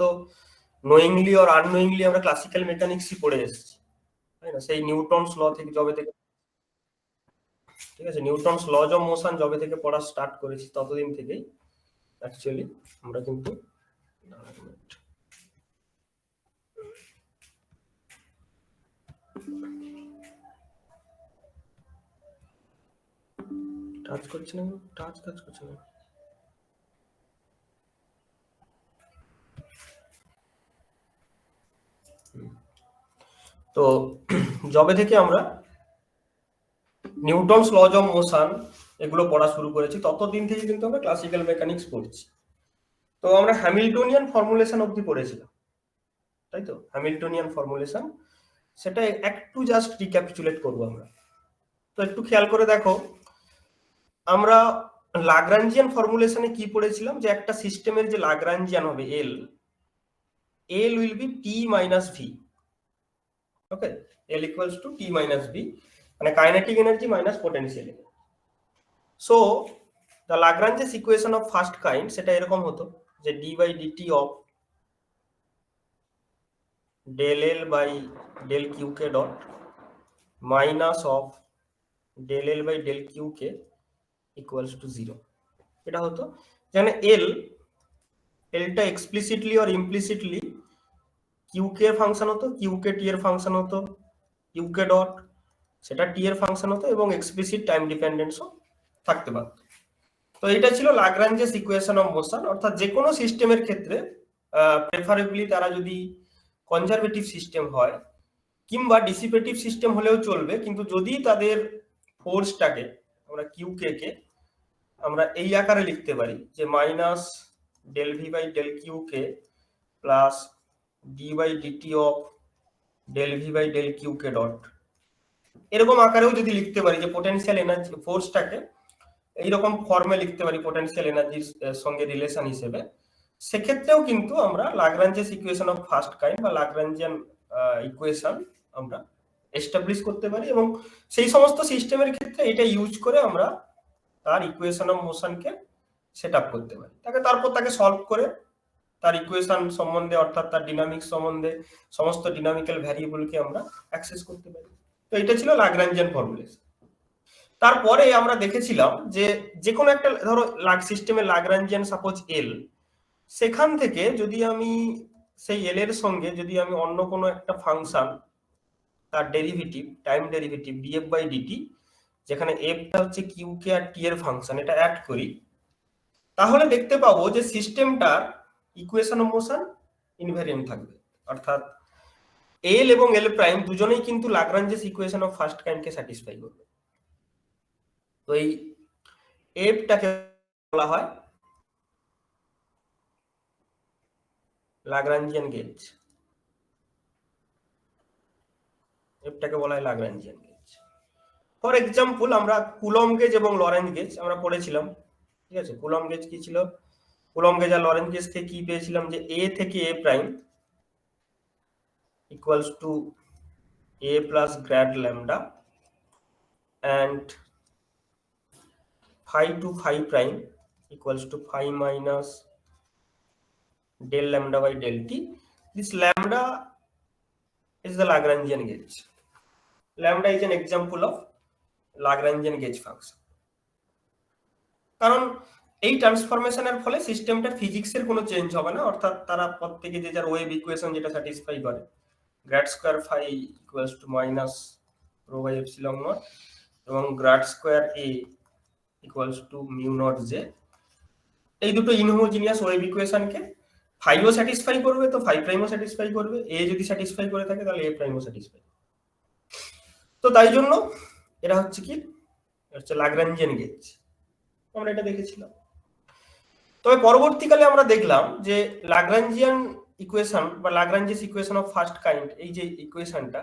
তো knowingly or unknowingly আমরা classical মেকানিক্সই পড়ে এসেছি, তাই না? সেই নিউটনস ল থেকে ঠিক আছে, নিউটনস লজ অফ মোশন যবে থেকে পড়া স্টার্ট করেছি ততদিন থেকেই অ্যাকচুয়ালি আমরা কিন্তু কাজ করছে না, কাজ করছে না। তো যবে থেকে আমরা নিউটনস লজ অফ মোশন এগুলো পড়া শুরু করেছি ততদিন থেকে কিন্তু আমরা ক্লাসিক্যাল মেকানিক্স পড়ছি। তো আমরা হ্যামিল্টনিয়ান ফর্মুলেশন অবধি পড়েছিলাম, তাই তো? হ্যামিল্টনিয়ান ফর্মুলেশন, সেটা একটু জাস্ট রিক্যাপিচুলেট করবো আমরা। তো একটু খেয়াল করে দেখো, আমরা লাগরাঞ্জিয়ান ফর্মুলেশনে কি পড়েছিলাম, যে একটা সিস্টেমের যে লাগরাঞ্জিয়ান হবে L will be T minus V. Okay, L equals to T minus V, মানে kinetic energy minus potential energy. So the Lagrange's equation of first kind সেটা এরকম হতো যে D by DT of del L by del QK dot minus of del L by del QK equals to 0। এটা হতো যেখানে এলটা explicitly or implicitly QK এর function হতো, QK টি এর ফাংশন হতো, QK ডট সেটা টি এর ফাংশন হতো, এবং এক্সপ্লিসিট টাইম ডিপেন্ডেন্সও থাকতে পারত। তো এটা ছিল লাগরাঞ্জেস ইকুয়েশন অফ মোশন, অর্থাৎ যে কোনো সিস্টেমের ক্ষেত্রে প্রেফারেবলি তারা যদি কনজারভেটিভ সিস্টেম হয় কিংবা ডিসিপেটিভ সিস্টেম হলেও চলবে, কিন্তু যদি তাদের ফোর্সটাকে আমরা কিউকে কে আমরা এই আকারে লিখতে পারি যে minus del V by del Q K plus D by DT of del V by del Q K dot, এরকম আকারেও যদি লিখতে পারি যে পোটেনশিয়াল এনার্জি ফোর্সটাকে এইরকম ফর্মে লিখতে পারি পোটেনশিয়াল এনার্জির সঙ্গে রিলেশন হিসেবে, সেক্ষেত্রেও কিন্তু আমরা লাগরাঞ্জেস ইকুয়েশন অফ ফার্স্ট কাইন্ড বা লাগরাঞ্জিয়ান ইকুয়েশন আমরা এস্টাবলিশ করতে পারি, এবং সেই সমস্ত সিস্টেমের ক্ষেত্রে এটা ইউজ করে আমরা তার ইকুয়েশন অফ মোশনকে সেট আপ করতে পারি। তারপর তাকে সলভ করে তার ইকুয়েশন সম্বন্ধে অর্থাৎ তার ডিনামিক্স সম্বন্ধে সমস্ত ডিনামিক্যাল ভ্যারিয়েবলকে আমরা অ্যাক্সেস করতে পারি। তো এটা ছিল লাগরাঞ্জিয়ান ফর্মুলেশন। তারপরে আমরা দেখেছিলাম যে যে কোনো একটা ধরো সিস্টেমের লাগরাঞ্জিয়ান সাপোজ এল, সেখান থেকে যদি আমি সেই এল এর সঙ্গে যদি আমি অন্য কোনো একটা ফাংশন তার derivative time derivative df by dt, যেখানে এফটা হচ্ছে কিউকে আর টি এর ফাংশন, এটা অ্যাড করি, তাহলে দেখতে পাবো যে সিস্টেমটার ইকুয়েশন অফ মোশন ইনভ্যারিয়েন্ট থাকবে। অর্থাৎ এল এবং এল প্রাইম দুজনেই কিন্তু লাগরাঞ্জেস ইকুয়েশন অফ ফার্স্ট কাইন্ডকে স্যাটিসফাই করবে। তো এই এফটাকে বলা হয় লাগরাঞ্জিয়ান গেজ, এফটাকে বলা হয় লাগরাঞ্জিয়ান গেজ। ফর এক্সাম্পল আমরা কুলম গেজ এবং লরেন্জ গেজ আমরা পড়েছিলাম, ঠিক আছে? কুলম গেজ কি ছিল, কুলম গেজ আর লরেন্জ গেজ থেকে কি পেয়েছিলাম যে এ থেকে এ prime equals to a plus grad lambda and phi to phi prime equals to phi minus del lambda by del t. This lambda is the Lagrangian gauge. Lambda is an example of Lagrangian gauge function. কারণ এই ট্রান্সফরমেশনের ফলে সিস্টেমটার ফিজিক্সের কোনো change হবে না, অর্থাৎ তারা প্রত্যেকে যে যার ওয়েভ ইকুয়েশন যেটা স্যাটিসফাই করে, grad square phi equals to minus rho by epsilon naught এবং grad square A equals to mu naught J, এই দুটো ইনহোমোজিনিয়াস ওয়েভ ইকুয়েশনকে ফাইও স্যাটিসফাই করবে, তো ফাই প্রাইমও স্যাটিসফাই করবে, এ যদি স্যাটিসফাই করে থাকে তাহলে এ প্রাইমও স্যাটিসফাই। তো তাই জন্য এটা হচ্ছে কি, হচ্ছে লাগরাঞ্জিয়ান গেজ, আমরা এটা দেখেছিলাম। তবে পরবর্তীকালে আমরা দেখলাম যে লাগরাঞ্জিয়ান ইকুয়েশন বা লাগরাঞ্জিয়াস ইকুয়েশন অফ ফার্স্ট কাইন্ড, এই যে ইকুয়েশনটা,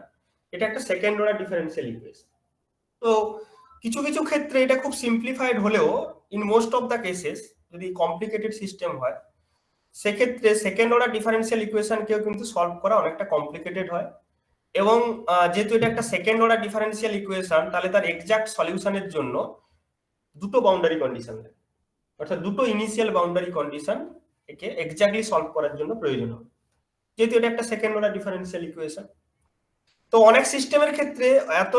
এটা একটা সেকেন্ড অর্ডার ডিফারেন্সিয়াল ইকুয়েশন। তো কিছু কিছু ক্ষেত্রে এটা খুব সিম্পলিফাইড হলেও in most of the cases যদি কমপ্লিকেটেড সিস্টেম হয় সেক্ষেত্রে সেকেন্ড অর্ডার ডিফারেন্সিয়াল ইকুয়েশনকেও কিন্তু সলভ করা অনেকটা কমপ্লিকেটেড হয়, এবং যেহেতু এটা একটা সেকেন্ড অর্ডার ডিফারেন্সিয়াল ইকুয়েশন তাহলে তার এক্সাক্ট সলিউশনের জন্য দুটো বাউন্ডারি কন্ডিশন লাগে, অর্থাৎ দুটো ইনিশিয়াল বাউন্ডারি কন্ডিশন একে এক্স্যাক্টলি সলভ করার জন্য প্রয়োজন হবে, যেহেতু এটা একটা সেকেন্ড অর্ডার ডিফারেন্সিয়াল ইকুয়েশন। তো অনেক সিস্টেমের ক্ষেত্রে এত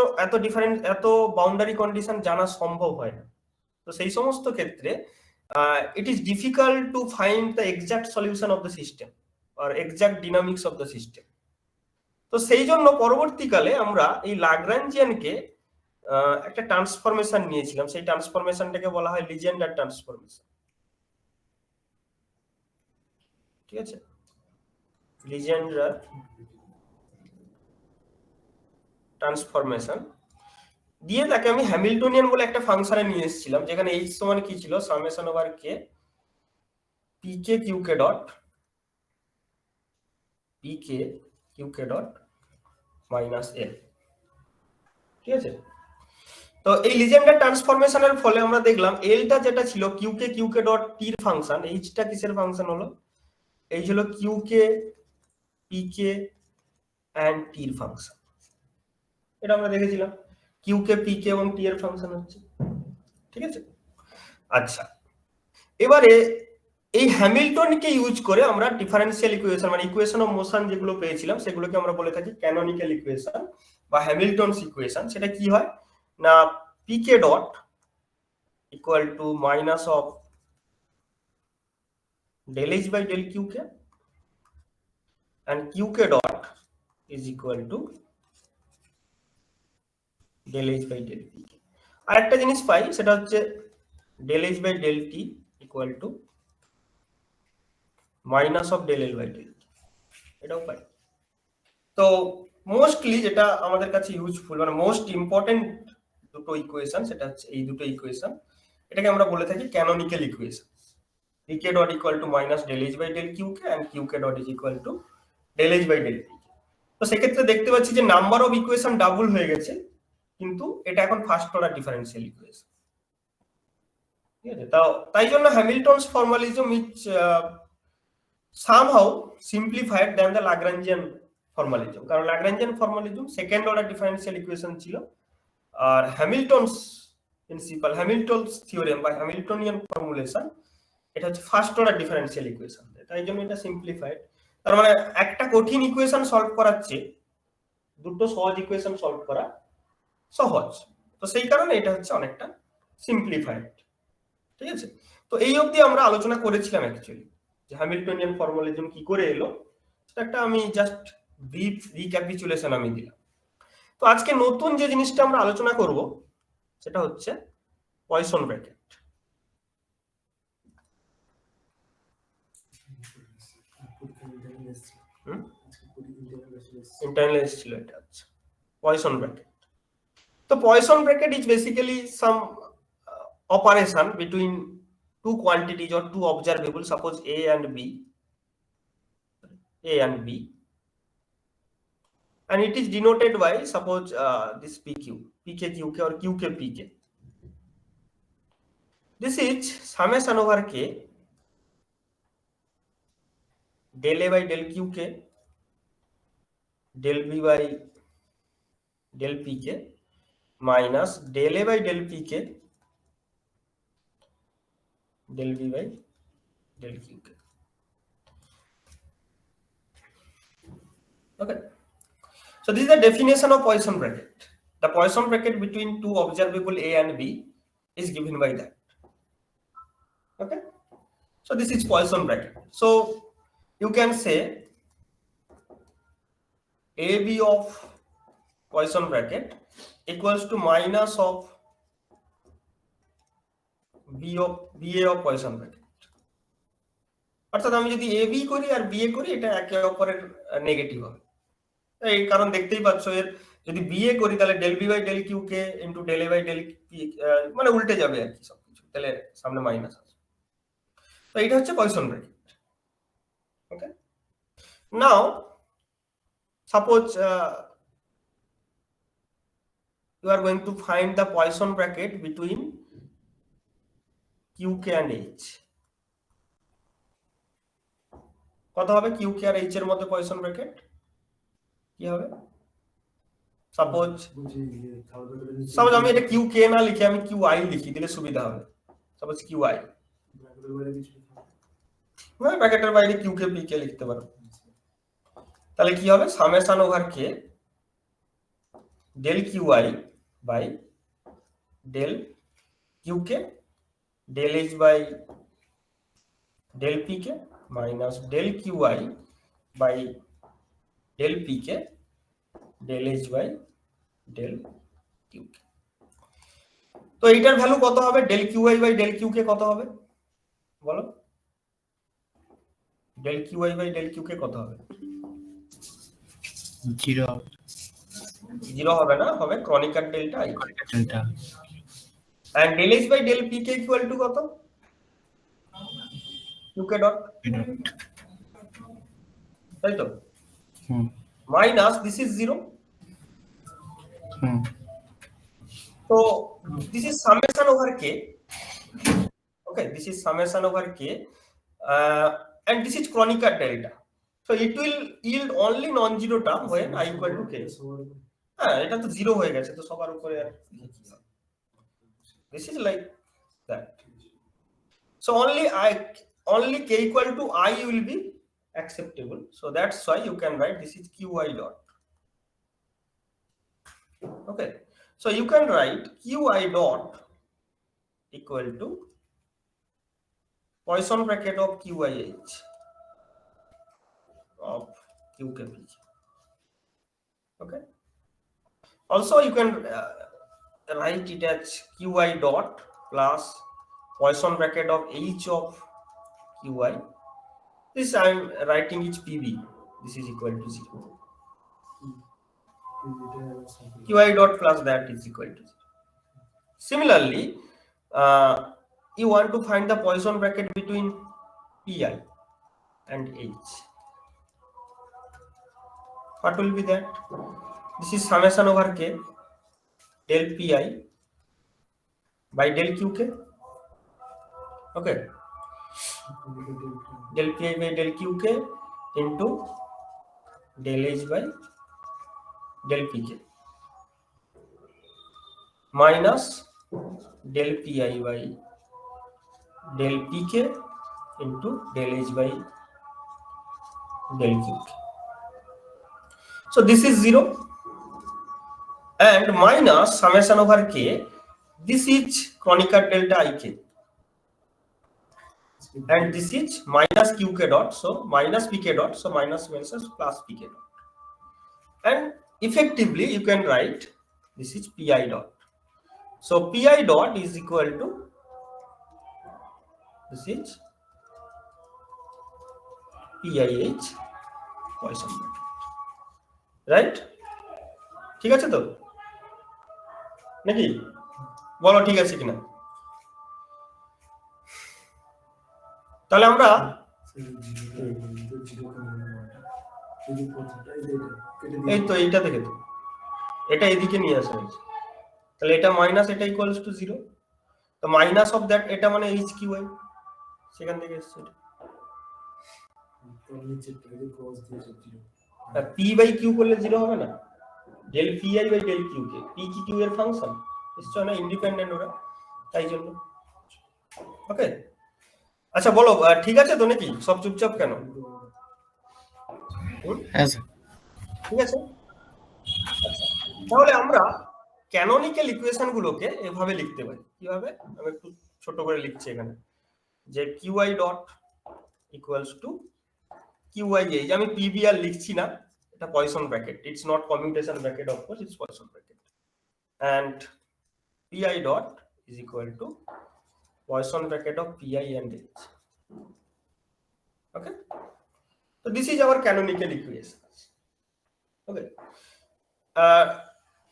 এত বাউন্ডারি কন্ডিশন জানা সম্ভব হয় না। তো সেই সমস্ত ক্ষেত্রে it is difficult to find the exact solution of the system or exact dynamics of the system. তো সেই জন্য পরবর্তীকালে আমরা এই ল্যাগ্রাঞ্জিয়ানকে একটা ট্রান্সফরমেশন নিয়েছিলাম, সেই ট্রান্সফরমেশনটাকে বলা হয় লিজেন্ডার ট্রান্সফরমেশন। ঠিক আছে, লিজেন্ডার ট্রান্সফরমেশন দিয়ে তাকে আমি হ্যামিল্টনিয়ান বলে একটা ফাংশনে নিয়ে এসেছিলাম, যেখানে h সমান কি ছিল, সামেশন ওভার কে পিকে কিউকে ডট পিকে কিউকে ডট মাইনাস এল। ঠিক আছে, তো এই লিজেন্ডার ট্রান্সফরমেশনের ফলে আমরা দেখলাম এলটা যেটা ছিল কিউকে কিউকে ডট টির ফাংশন, এইচটা কিসের ফাংশন হলো, এই হলো কিউকে পিকে এন্ড টির ফাংশন। এটা আমরা দেখেছিলাম কিউকে পিকে এবং টি এর ফাংশন হচ্ছে। ঠিক আছে, আচ্ছা এবারে এই হ্যামিল্টনকে ইউজ করে আমরা ডিফারেন্সিয়াল ইকুয়েশন মানে ইকুয়েশন অফ মোশন যেগুলো পেয়েছিলাম সেগুলোকে আমরা বলে থাকি ক্যানোনিক্যাল ইকুয়েশন বা হ্যামিল্টনস ইকুয়েশন। সেটা কি হয় না, P K dot equal to minus of del h by del qk and qk dot is equal to del h by del pk। আর একটা জিনিস পাই সেটা হচ্ছে del h by del t equal to minus of del l by del t, এটাও পাই। তো mostly যেটা আমাদের কাছে useful মানে মোস্ট ইম্পর্টেন্ট দুটো ইকুয়েশন সেটা হচ্ছে এই দুটো ইকুয়েশন, এটাকে আমরা বলে থাকি canonical equation. pk dot equal to minus del h by del qk and qk dot is equal to del h by del pk। তো সেক্ষেত্রে দেখতে পাচ্ছি যে নাম্বার অফ ইকুয়েশন ডাবল হয়ে গেছে, কিন্তু এটা এখন ফার্স্ট অর্ডার ডিফারেন্সিয়াল ইকুয়েশন। ঠিক আছে, তাই জন্য Hamilton's formalism is somehow simplified than the Lagrangian formalism, কারণ Lagrangian formalism second order differential equation ছিল, আর হ্যামিল্টনস প্রিন্সিপাল হ্যামিল্টনস থিওরেম বা হ্যামিল্টনিয়ান ফর্মুলেশন এটা হচ্ছে ফার্স্ট অর্ডার ডিফারেন্সিয়াল ইকুয়েশন। তাই জন্য এটা সিম্পলিফাইড, তার মানে একটা কঠিন ইকুয়েশন সলভ করার চেয়ে দুটো সহজ ইকুয়েশন সলভ করা সহজ। তো সেই কারণে এটা হচ্ছে অনেকটা সিম্পলিফাইড। ঠিক আছে, তো এই অবধি আমরা আলোচনা করেছিলাম অ্যাকচুয়ালি যে হ্যামিল্টনিয়ান ফর্মুলিজম কি করে এলো, সেটা একটা আমি জাস্ট ব্রিফ রিক্যাপিচুলেশন আমি দিলাম। তো আজকে নতুন যে জিনিসটা আমরা আলোচনা করব সেটা হচ্ছে পয়সন ব্র্যাকেট। ইন্টারনাল ছিল এটা, আচ্ছা পয়সন ব্র্যাকেট। তো poison bracket is basically some operation between two quantities or two observables, suppose a and b, and it is denoted by suppose this pq qk or qk pk. This is summation over k del a by del qk del b by del pk minus del a by del pk del b by del qk. Okay, so this is the definition of Poisson bracket. The Poisson bracket between two observable a and b is given by that. Okay, so this is Poisson bracket. So you can say ab of Poisson bracket equals to minus of ba of Poisson bracket. অর্থাৎ আমি যদি ab করি আর ba করি এটা একে অপরের negative হবে। এই কারণ দেখতেই পাচ্ছ এর যদি বিএ করি তাহলে del b by del q K into del a by del p মানে উল্টে যাবে আর কি সবকিছু, তাহলে সামনে মাইনাস আসবে। তো এটা হচ্ছে poison bracket. Okay, now suppose you are going to find the Poisson bracket between qk and h. কত হবে qk আর h এর মধ্যে পয়সন ব্র্যাকেট কি হবে? সাপোজ আমি এটা qk না লিখে আমি qi লিখি দিলে সুবিধা হবে। সাপোজ qi মানে ব্র্যাকেটের বাইরে কিউ কে পি কে লিখতে পারো। তাহলে কি হবে, summation over K del Q I by del Q K del H by del P K minus del Q I by del P K del H by del Q K. তো এইটার value কত হবে, del Q I by del Q K কত হবে বলো? Del Q I by del Q K কত হবে? 0 0 হবে না, হবে Kronecker delta I delta and del h by del p k equal to কত? q k dot, তাই তো? Minus this is 0, so this is summation over k, okay, this is summation over k, and this is Kronecker delta, so it will yield only non-zero term when I equal to k. হ্যাঁ, এটা তো 0 হয়ে গেছে, তো সবার উপরে আর this is like that, so only k equal to I will be acceptable, so that's why you can write this is qi dot. Okay, so you can write qi dot equal to Poisson bracket of qih of qkp. Okay, also you can write it as qi dot plus Poisson bracket of h of qi. This I am writing is pb, this is equal to 0. qi dot plus that is equal to 0. Similarly, you want to find the Poisson bracket between pi and h. What will be that? This is summation over k del pi by del qk. Okay, del pi by del qk into del h by del pk minus del pi by del pk into del h by del qk. So this is 0 and minus summation over k, this is Kronecker delta ik and this is minus qk dot, so minus pk dot, so minus versus plus pk dot, and effectively you can write this is pi dot. So pi dot is equal to this is PIH Poisson bracket, right? ঠিক আছে তো নাকি, বলো ঠিক আছে কিনা? তাহলে আমরা এই তো এইটা থেকে তো এটা এদিকে নিয়ে আসা হয়েছে, তাহলে এটা মাইনাস এটা ইকুয়ালস টু 0, তো মাইনাস অফ দ্যাট এটা মানে এইচ কিউ আই, সেখান থেকে এসেছে এটা। পি বাই কিউ করলে 0 হবে না, del p i by del Q k, p কি কিউ এর ফাংশন নিশ্চয় না, ইন্ডিপেন্ডেন্ট ওরা, তাই জন্য। ওকে, আচ্ছা বলো ঠিক আছে তো নাকি, সব চুপচাপ কেন? ঠিক আছে, আচ্ছা তাহলে আমরা ক্যানোনিক্যাল ইকুয়েশন গুলোকে এভাবে লিখতে পারি, কিভাবে আমি একটু ছোট করে লিখছি এখানে, যে QI dot equals to QI H, আমি পিবি আর লিখছি না, এটা poison bracket, it's not commutation bracket, of course it's poison bracket, and pi dot is equal to Poisson bracket of pi and h. Okay, so this is our canonical equations. Okay,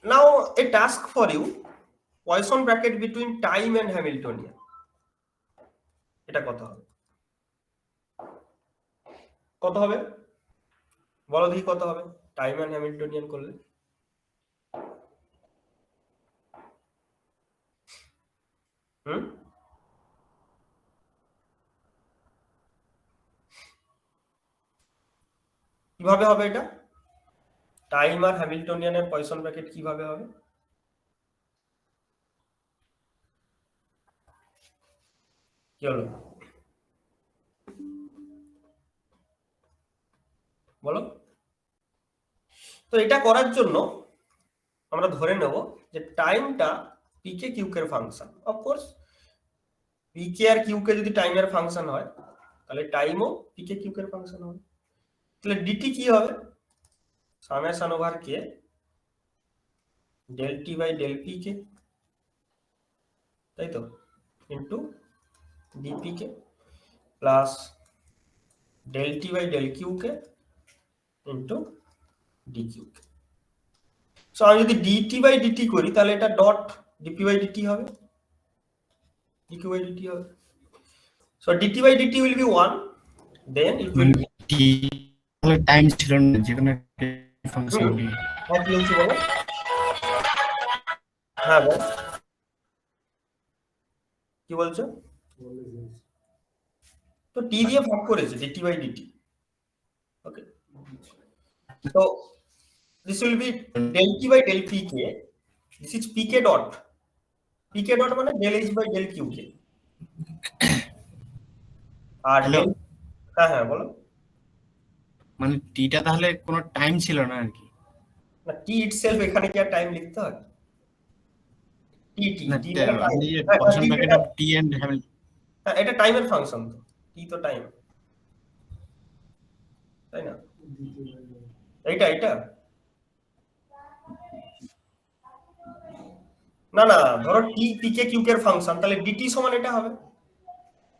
now a task for you, Poisson bracket between time and Hamiltonian, এটা কত হবে? কত হবে বলো দেখি, কত হবে time and Hamiltonian করলে? কিভাবে হবে এটা, টাইম আর হ্যামিল্টনিয়ানের পয়সন ব্র্যাকেট কিভাবে হবে? কি হলো? বলো। তো এটা করার জন্য আমরা ধরে নেব যে টাইমটা পিকে কিউকে ফাংশন। অফকোর্স পিকে আর কিউকে যদি টাইমের ফাংশন হয় তাহলে টাইমও পিকে কিউকে ফাংশন হবে। তাহলে ডিটি কি হবে? Summation over K del T by del P k, তাই তো, into dp k plus del T by del Q k into d q k. So আমি যদি ডিটি বাই ডিটি করি তাহলে এটা ডট ডিপি বাই ডিটি হবে, dq by dt হবে। So dt by dt will be 1, then it will be time ছিল না, যেখানে ফাংশন হ্যাঁ কি হচ্ছে বলো। হ্যাঁ বল কি বলছো? তো টি দিয়ে ভাগ করেছে dt by dt. Okay, so this will be del t by del pk, this is pk dot, pk dot মানে del h by del qk আর হ্যালো, del, হ্যাঁ হ্যাঁ বলো। মানে টিটা তাহলে কোনো টাইম ছিল না আর কি? না টি ইটসেলফ এখানে কি আর টাইম লিখতে হয়? টি টি না, টি মানে টাইম। আপনি যে হ্যাঁ Poisson t bracket of t and Hamilton, হ্যাঁ এটা টাইমের ফাংশন, তো টি তো টাইম, তাই না? এইটা এটা না না, ধরো টি পিকে কিউকে এর ফাংশন, তাহলে ডিটি সমান এটা হবে।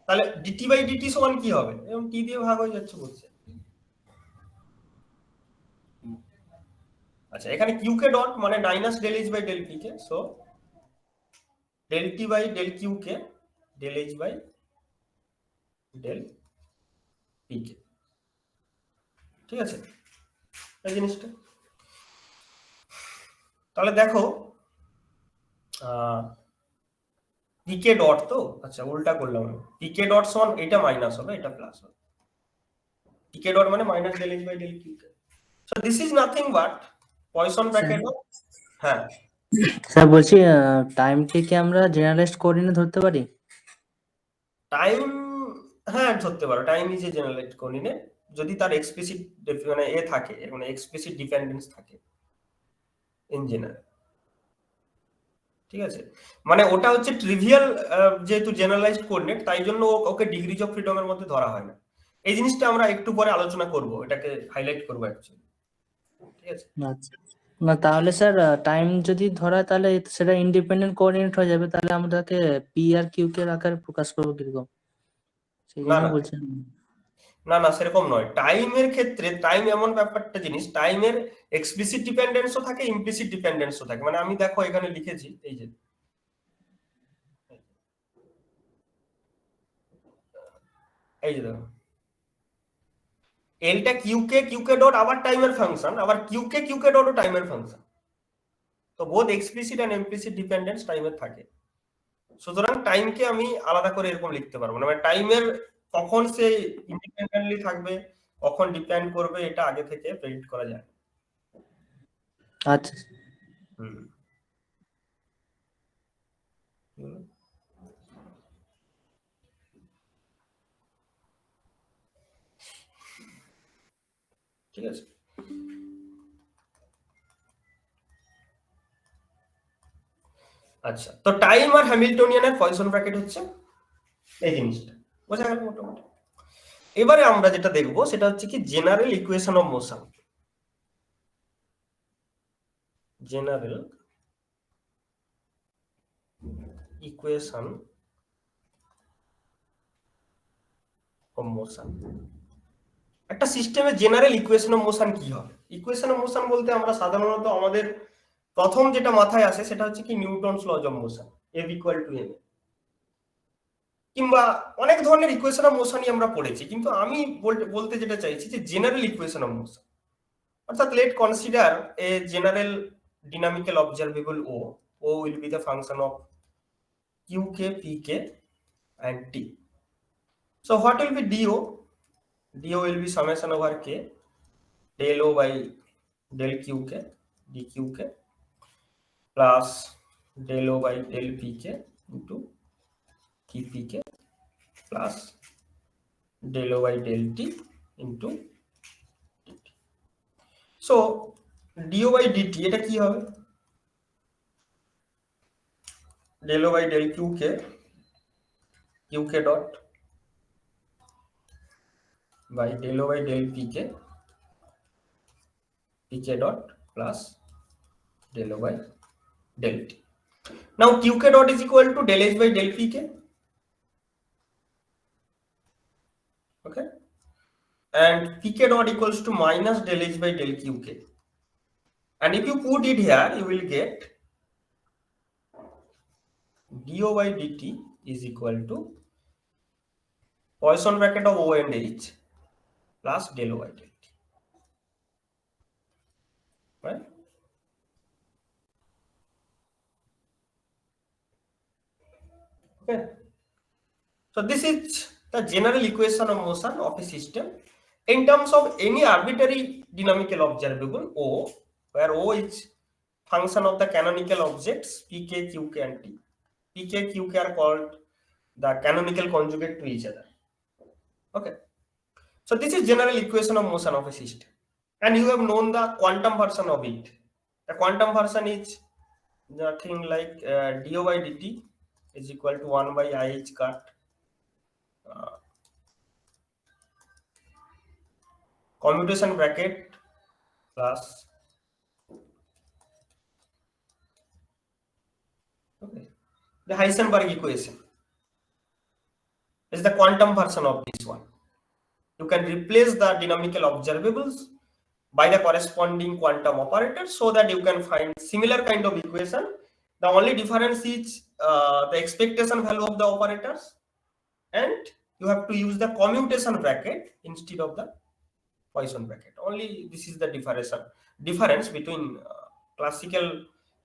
তাহলে ডিটি বাই ডিটি সমান কি হবে? এবং টি দিয়ে ভাগ হয়ে যাচ্ছে বলছে। আচ্ছা এখানে কিউকে ডট মানে minus del H by del P K, so del T by del Q K del H by del P K, ঠিক আছে এই জিনিসটা। তাহলে দেখো পিকে ডট, তো আচ্ছা উল্টা করলাম আমি, পিকে ডট সমান এটা মাইনাস হবে এটা প্লাস হবে, পিকে ডট মানে minus del H by del Q K. So this is nothing but Poisson bracket of, হ্যাঁ স্যার বলছি টাইমকে কি আমরা জেনারেলাইজড কোঅর্ডিনেট ধরতে পারি? টাইম, হ্যাঁ ধরতে পারো time is a generalised coordinate যদি তার এক্সপ্লিসিট মানে এ থাকে, মানে এক্সপ্লিসিট ডিপেন্ডেন্স থাকে ইন জেনারেল, ঠিক আছে। মানে ওটা হচ্ছে ট্রিভিয়াল, যেহেতু জেনারেলাইজড কোঅর্ডিনেট তাই জন্য ওকে ডিগ্রিজ অফ ফ্রিডমের মধ্যে ধরা হয় না। এই জিনিসটা আমরা একটু পরে আলোচনা করব, এটাকে হাইলাইট করব অ্যাকচুয়ালি, ঠিক আছে। আচ্ছা, না তাহলে স্যার টাইম যদি ধরা তাহলে সেটা ইন্ডিপেন্ডেন্ট কোঅর্ডিনেট হয়ে যাবে, তাহলে আমরা তাকে পি আর কিউ কে আকারে প্রকাশ করবো কিরকম, সেই না জন্য না বলছেন। না না সেরকম নয়, টাইমের ক্ষেত্রে টাইম এমন ব্যাপারটা জিনিস, টাইমের এক্সপ্লিসিট ডিপেন্ডেন্সও থাকে ইমপ্লিসিট ডিপেন্ডেন্সও থাকে। মানে আমি দেখো এখানে লিখেছি এই যে এই যে দেখো এলটা কিউকে কিউকে ডট আবার টাইমের ফাংশন, আবার কিউকে কিউকে ডটও টাইমের ফাংশন। তো both explicit and implicit dependence টাইমের থাকে। সুতরাং টাইমকে আমি আলাদা করে এরকম লিখতে পারবো না, মানে টাইমের কখন সে ইন্ডিপেন্ডেন্টলি থাকবে কখন ডিপেন্ড করবে এটা আগে থেকে প্রেডিক্ট করা যায়। আচ্ছা হুম ঠিক আছে। আচ্ছা তো টাইম আর হ্যামিল্টনিয়ানের পয়সন ব্র্যাকেট হচ্ছে এই জিনিসটা, বোঝা গেল মোটামুটি। এবারে আমরা যেটা দেখবো সেটা হচ্ছে কি general equation of motion, general equation of motion. একটা সিস্টেমে জেনারেল ইকুয়েশন অফ মোশন কি হবে? ইকুয়েশন অফ মোশন বলতে আমরা সাধারণত আমাদের প্রথম যেটা মাথায় আসে সেটা হচ্ছে কি Newton's laws of motion, F equal to m, কিংবা অনেক ধরনের ইকুয়েশন অফ মোশনই আমরা পড়েছি, কিন্তু আমি বলতে যেটা চাইছি যে জেনারেল ইকুয়েশন অফ মোশন, অর্থাৎ let consider a general dynamical observable O will be the function of qk, pk and t. So what will be do? Do will be summation over k del O by del qk dqk plus del O by del pk into tpk plus del O by del t into dt. So dO by dt এটা কি হবে? Del O by del Q K dot by del O by del P K dot plus del o by del t. Now qk dot is equal to del h by del pk. Okay, and pk dot equals to minus del h by del qk. And if you put it here, you will get do by dt is equal to Poisson bracket of o and h plus del o by del t. Right? Okay. So this is the general equation of motion of a system in terms of any arbitrary dynamical observable O, where O is function of the canonical objects pk, qk and t. Pk, qk are called the canonical conjugate to each other. Okay. So this is general equation of motion of a system, and you have known the quantum version of it. The quantum version is nothing like do by dt is equal to 1 by ih cut commutation bracket plus okay, the Heisenberg equation is the quantum version of this one. You can replace the dynamical observables by the corresponding quantum operators so that you can find similar kind of equation. The only difference is the expectation value of the operators, and you have to use the commutation bracket instead of the Poisson bracket. Only this is the difference between classical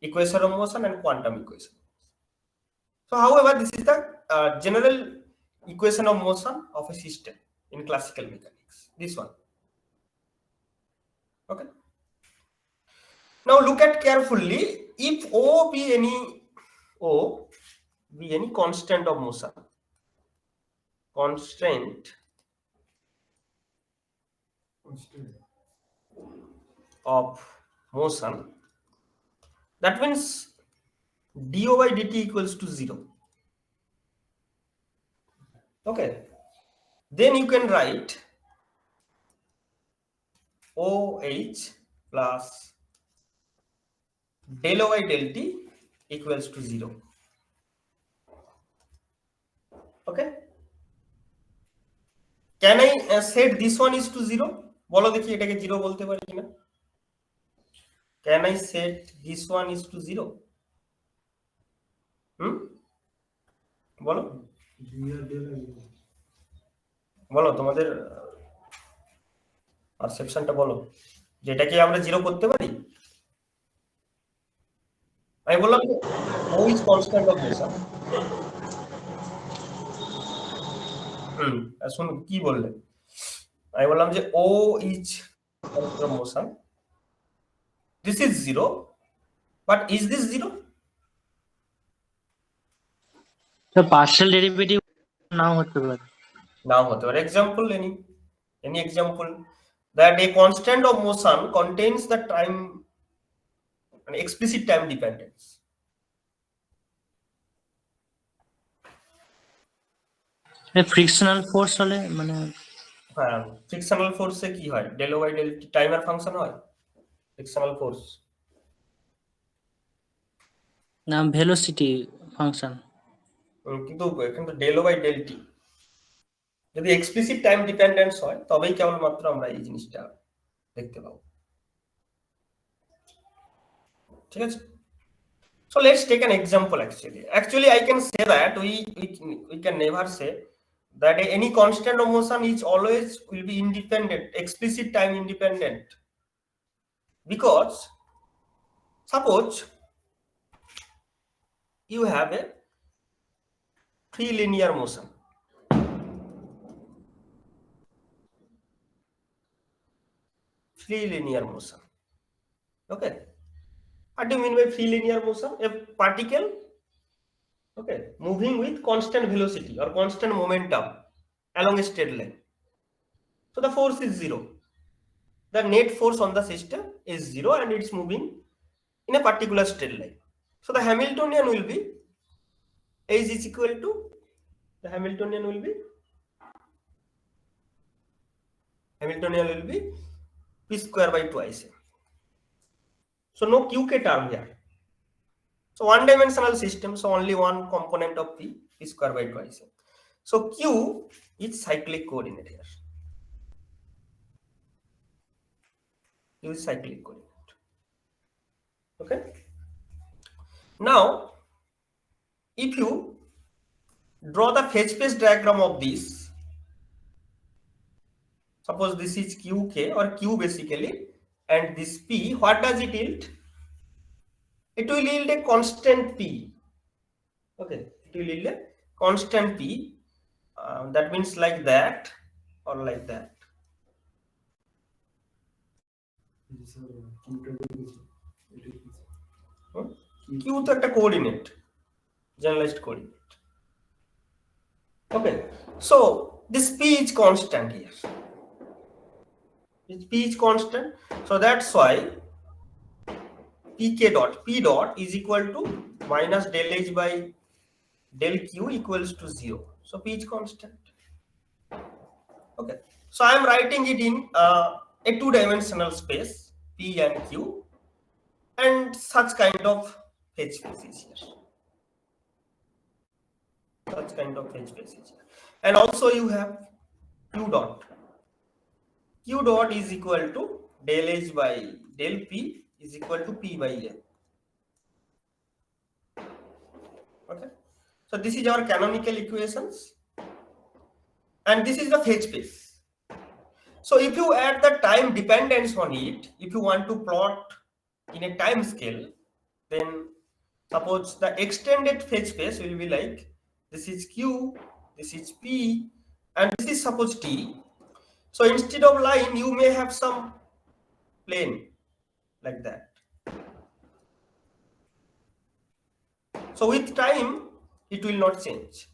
equation of motion and quantum equation. So however, this is the general equation of motion of a system in classical mechanics, this one. Okay, now look at carefully. If O be any constant of motion, that means do by dt equals to 0. Okay, then you can write OH plus del O by del t equals to 0. Okay, can I set this one is to 0? বলো দেখি এটাকে 0 বলতে পারি কিনা? Can I set this one is to 0? বলো বলো তোমাদের পারসেপশনটা বলো, যেটাকে আমরা 0 করতে পারি। আমি বললাম O is constant of motion. শুনুন কি বললেন, আমি বললাম যে O is constant of motion. This is 0, but is this 0? তো পার্শিয়াল ডেরিভেটিভ নাও হতে পারে। Example, any example that a constant of motion contains the time, an explicit time dependence. Frictional force হলে মানে হ্যাঁ, ফ্রিকশনাল ফোর্সে কি হয়? Del O by del t টাইমার ফাংশন হয় ফ্রিকশনাল ফোর্স, না ভেলোসিটি ফাংশন। কিন্তু এখানে del O by del t যদি এক্সপ্লিসিট টাইম ডিপেন্ডেন্স হয় তবেই কেবলমাত্র আমরা এই জিনিসটা দেখতে পাবো। ঠিক আছে, so let's take an example. Actually I can say that we can never say that any constant of motion is always will be independent, explicit time independent, because suppose you have a free linear motion. Okay, what do you mean by free linear motion? A particle, okay, moving with constant velocity or constant momentum along a straight line. So the force is 0. the net force on the system is 0 and it's moving in a particular straight line. So the Hamiltonian will be H is equal to, the Hamiltonian will be P square by 2 m. So no QK term here. So one dimensional system, so only one component of P square by 2 m. So Q is cyclic coordinate here. Q is cyclic coordinate. Okay. Now, if you draw the phase space diagram of this, suppose this is QK or Q basically, and this P, what does it yield? It will yield a constant P. Okay, it will yield a constant P. That means like that or like that. Q to একটা coordinate, generalized coordinate. Okay, so this P is constant here. This P is constant, so that's why P dot is equal to minus del H by del Q equals to 0. So P is constant. Okay, so I am writing it in a two-dimensional space, P and Q, and such kind of phase space is here. Such kind of phase space is here. And also you have Q dot. Q dot is equal to del H by del P is equal to P by L. Okay, so this is our canonical equations, and this is the phase space. So if you add the time dependence on it, if you want to plot in a time scale, then suppose the extended phase space will be like this is Q, this is P, and this is suppose T. So instead of line, you may have some plane like that. So with time, it will not change.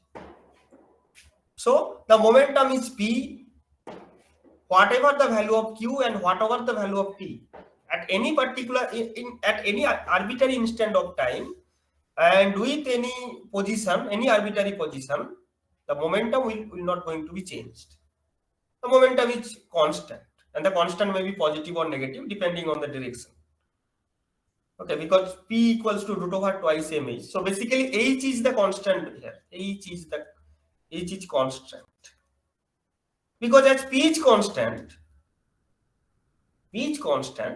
So the momentum is P, whatever the value of Q and whatever the value of T at any particular at any arbitrary instant of time, and with any position, any arbitrary position, the momentum will not going to be changed. The momentum is constant, and the constant may be positive or negative depending on the direction. Okay, because P equals to root over twice mh. So basically H is the constant here. H is constant. Because as P is constant,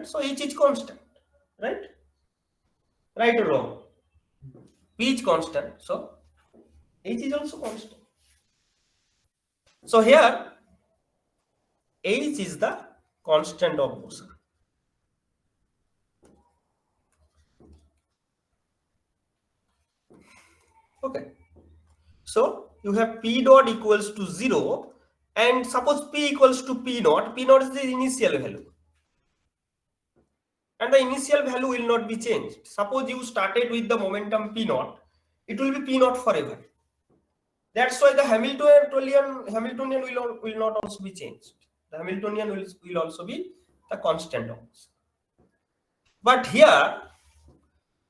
so H is constant, right? Right or wrong? P is constant, so H is also constant. So here H is the constant of motion. Okay, so you have P dot equals to 0, and suppose P equals to P naught is the initial value, and the initial value will not be changed. Suppose you started with the momentum P naught, it will be P naught forever. That's why the Hamiltonian will not also be changed. The Hamiltonian will also be the constant of motion. But here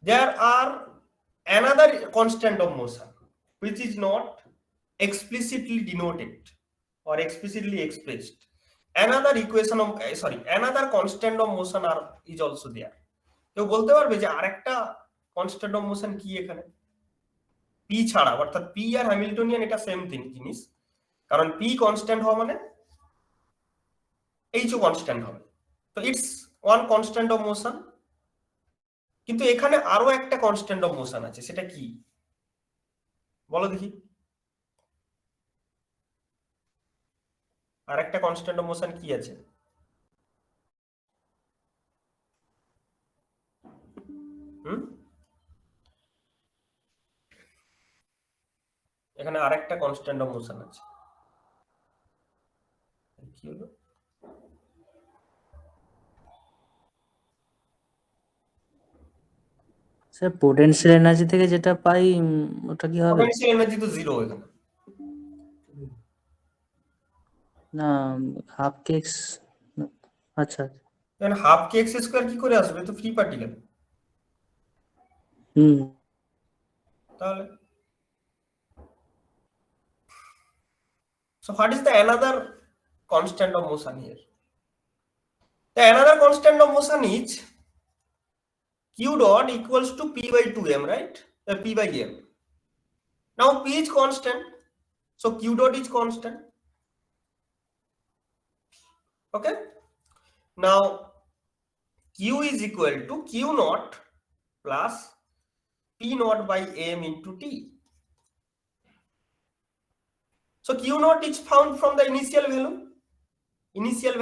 there are another constant of motion which is not explicitly denoted or explicitly expressed. Another equation of another constant of motion is also there. কেউ বলতে পারবে যে আরেকটা constant of motion কি এখানে? P ছাড়া, অর্থাৎ P R Hamiltonian এটা সেম জিনিস, কারণ পি কনস্ট্যান্ট হওয়া মানে এইচও কনস্ট্যান্ট হবে। তো it's one constant of motion, কিন্তু এখানে আরো একটা কনস্ট্যান্ট অফ মোশন আছে, সেটা কি বলো দেখি? আর একটা কনস্ট্যান্ট অফ মোশন কি আছে? এখানে আরেকটা কনস্ট্যান্ট অফ মোশন আছে, কি হলো? স্যার পোটেনশিয়াল এনার্জি থেকে যেটা পাই ওটা কি হবে? পোটেনশিয়াল এনার্জি তো জিরো এখানে। না হাফ কেক্স, আচ্ছা দেন হাফ কে এক্স স্কোয়ার কি করে আসবে? তো ফ্রি পার্টিকেল। হুম তাহলে so what is the another constant of motion here? The another constant of motion is q dot equals to p by 2m, right? P by m. Now p is constant, so q dot is constant. Okay, now q is equal to q naught plus p naught by m into t. So q naught is found from the initial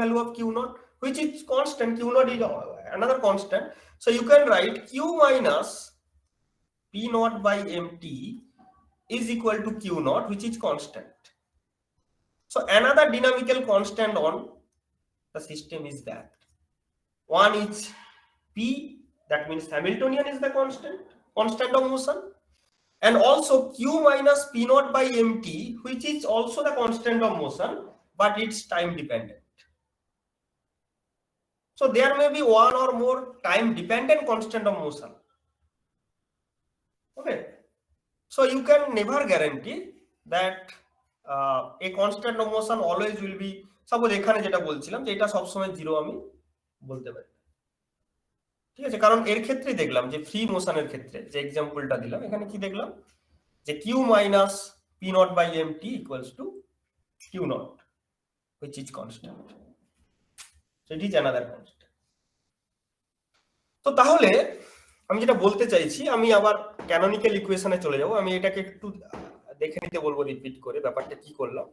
value of q naught, which is constant. Q naught is another constant, so you can write q minus p naught by mt is equal to q naught, which is constant. So another dynamical constant on the system is that one is p, that means Hamiltonian is the constant of motion, and also q minus p naught by mt, which is also the constant of motion, but it's time dependent. So there may be one or more time dependent constant of motion. Okay, so you can never guarantee that a constant of motion always will be, suppose এখানে যেটা বলছিলাম যে এটা সব সময় zero আমি বলতে পারি, ঠিক আছে? কারণ এর ক্ষেত্রে দেখলাম যে ফ্রি মোশনের ক্ষেত্রে যে এক্সাম্পলটা দিলাম, এখানে কি দেখলাম যে q minus p naught by m t equals to q naught, which is constant, so it is another constant. তো তাহলে আমি যেটা বলতে চাইছি, আমি আবার ক্যানোনিক্যাল ইকুয়েশনে চলে যাব। আমি এটাকে একটু দেখে নিতে বলবো রিপিট করে ব্যাপারটা কি করলাম।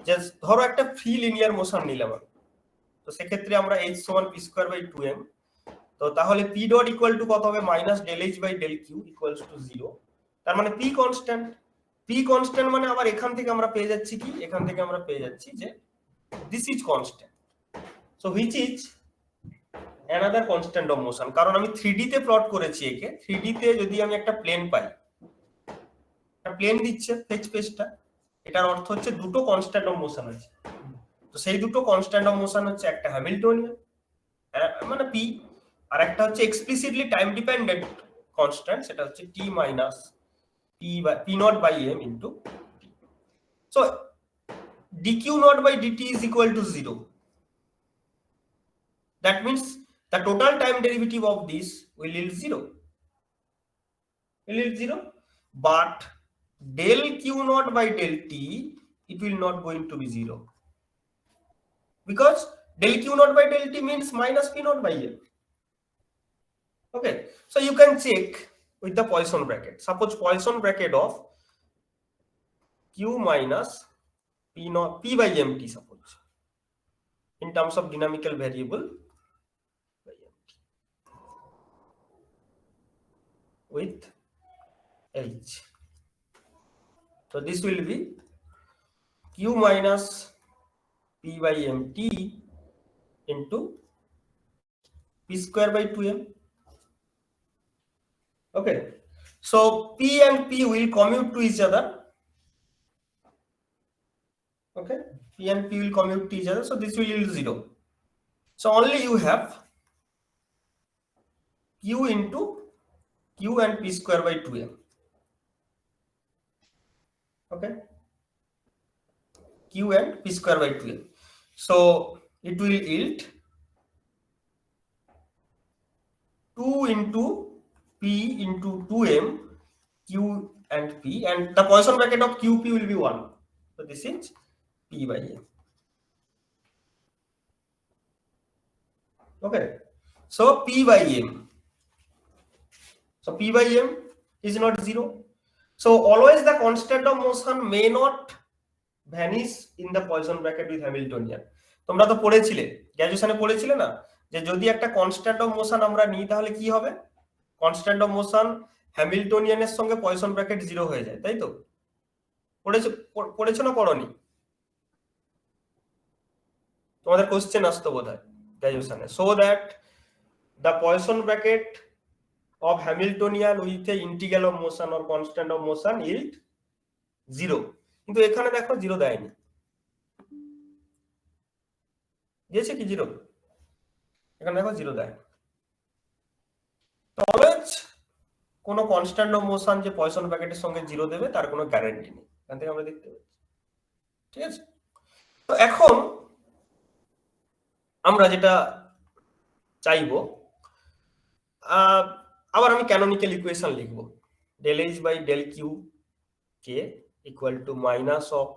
যে ধরো একটা ফ্রি লিনিয়ার মোশন নিলাম আমি, তো সেক্ষেত্রে আমরা h সমান p স্কয়ার বাই 2m, তো তাহলে p ডট ইকুয়াল টু কত হবে? Minus del h by del q equals to 0। তার মানে p কনস্ট্যান্ট। p কনস্ট্যান্ট মানে আবার এখান থেকে আমরা পেয়ে যাচ্ছি কি, এখান থেকে আমরা পেয়ে যাচ্ছি যে this is constant, so which is another constant of motion. কারণ আমি 3D তে প্লট করেছি একে, 3D তে যদি আমি একটা প্লেন পাই, একটা প্লেন দিচ্ছে ফেজ স্পেসটা, এটার অর্থ হচ্ছে দুটো কনস্ট্যান্ট অফ মোশন আছে। তো সেই দুটো কনস্ট্যান্ট অফ মোশন হচ্ছে একটা হ্যামিল্টনিয়ান মানে p, আর একটা হচ্ছে এক্সপ্লিসিটলি টাইম ডিপেন্ডেন্ট কনস্ট্যান্ট, সেটা হচ্ছে t minus p naught by m into t। So dq naught by dt is equal to 0. That means the total time derivative of this will yield 0. Will yield 0. But del q naught by del t, it will not going to be 0. Because del q naught by del t means minus p naught by m. Okay. So you can check with the Poisson bracket. Suppose Poisson bracket of q minus p by mt, suppose, in terms of dynamical variable by mt with h. So this will be q minus p by mt into p square by 2m. Okay, so p and p will commute to each other. Okay, p and p will commute to each other, so this will yield 0. So only you have q into q and p square by 2m. Okay, q and p square by 2m. So it will yield 2 into p into 2m, q and p, and the Poisson bracket of qp will be 1. So this is p by m. Okay, so p by m. So p by m is not 0. So always the constant of motion may not vanish in the Poisson bracket with Hamiltonian. তোমরা তো পড়েছিলে, গ্র্যাজুয়েশনে পড়েছিলে না, যে যদি একটা constant of motion আমরা নিই তাহলে কি হবে? কনস্ট্যান্ট অফ মোশন হ্যামিল্টনিয়ানের সঙ্গে পয়সন ব্র্যাকেট 0 হয়ে যায়, তাই তো? পড়েছো না পড়নি? তোমাদের কোশ্চেন আসতো বোধহয় গ্র্যাজুয়েশনে। So that the Poisson bracket of Hamiltonian with a integral of motion or constant of motion yield 0. কিন্তু এখানে দেখো 0 দেয়নি, দিয়েছে কি 0? এখানে দেখো 0 দেয়। তো অলওয়েজ কোনো কনস্ট্যান্ট অফ মোশন যে পয়সন প্যাকেটের সঙ্গে 0 দেবে তার কোনো গ্যারান্টি নেই, এখান থেকে আমরা দেখতে পাচ্ছি। ঠিক আছে, তো এখন আমরা যেটা চাইবো, আবার আমি ক্যানোনিক্যাল ইকুয়েশন লিখবো, del H by del Q k equal to minus of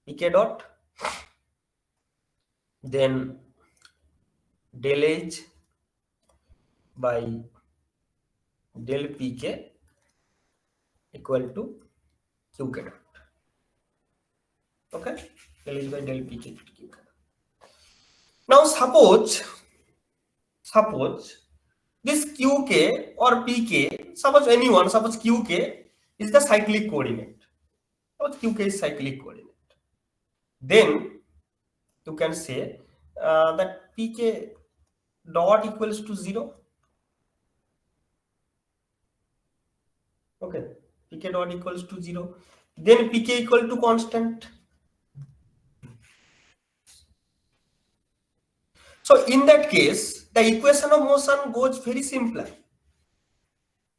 pk dot, then del H by del pk equal to qk dot. Okay, del H by del pk qk. Now suppose this qk or pk, suppose anyone, suppose qk is the cyclic coordinate, suppose qk is cyclic coordinate, then you can say that pk dot equals to 0. Okay, pk dot equals to 0, then pk equal to constant. So in that case the equation of motion goes very simple.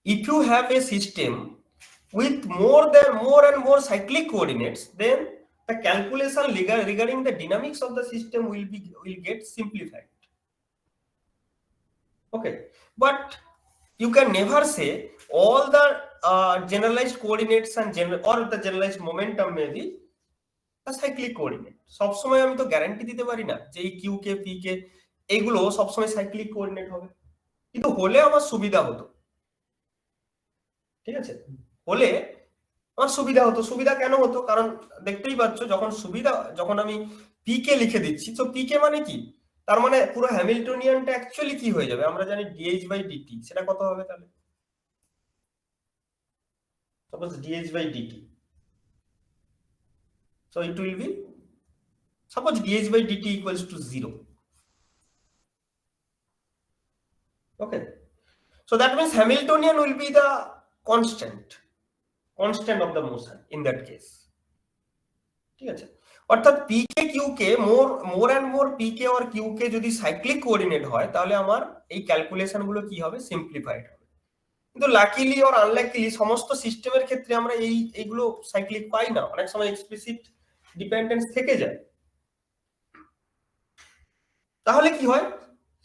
If you have a system with more and more cyclic coordinates, then the calculation regarding the dynamics of the system will get simplified. Okay, but you can never say all the generalized coordinates and or the generalized momentum may be a cyclic coordinate. সব সময় আমি তো guarantee দিতে পারি না যে এই Q k P K এগুলো সব সময় সাইক্লিক কোঅর্ডিনেট হবে, কিন্তু হলে আমার সুবিধা হতো। ঠিক আছে, হলে আমার সুবিধা হতো। সুবিধা কেন হতো? কারণ দেখতেই পাচ্ছ যখন আমি পি কে লিখে দিচ্ছি, তো পি কে মানে কি, তার মানে পুরো হ্যামিল্টনিয়ানটা অ্যাকচুয়ালি কি হয়ে যাবে, আমরা জানি ডিএইচ বাই ডিটি, সেটা কত হবে তাহলে? Suppose dH by dt, so it will be, suppose dH by dt equals to 0. Okay, so that means Hamiltonian will be the constant of the motion in that case. ঠিক আছে, অর্থাৎ pk qk more and more pk or qk যদি cyclic coordinate হয় তাহলে আমার এই calculation গুলো কি হবে, সিম্পলিফাইড হবে। কিন্তু লাকিলি অর আনলাকিলি সমস্ত সিস্টেমের ক্ষেত্রে আমরা এইগুলো সাইক্লিক পাই না, অনেক সময় এক্সপ্লিসিট ডিপেন্ডেন্স থেকে যায়। তাহলে কি হয়,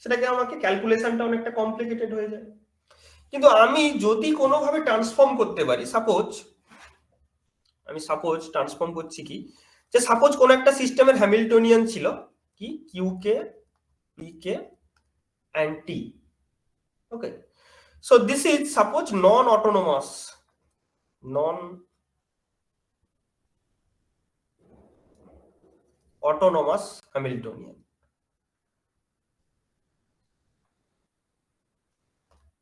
সেটাকে আমাকে ক্যালকুলেশনটা অনেকটা কমপ্লিকেটেড হয়ে যায়। কিন্তু আমি যদি কোনোভাবে ট্রান্সফর্ম করতে পারি, সাপোজ ট্রান্সফর্ম করছি কি, যে সাপোজ কোন একটা সিস্টেমের হ্যামিল্টনিয়ান ছিল কি Q K P K and T. Okay, so this is suppose non autonomous Hamiltonian.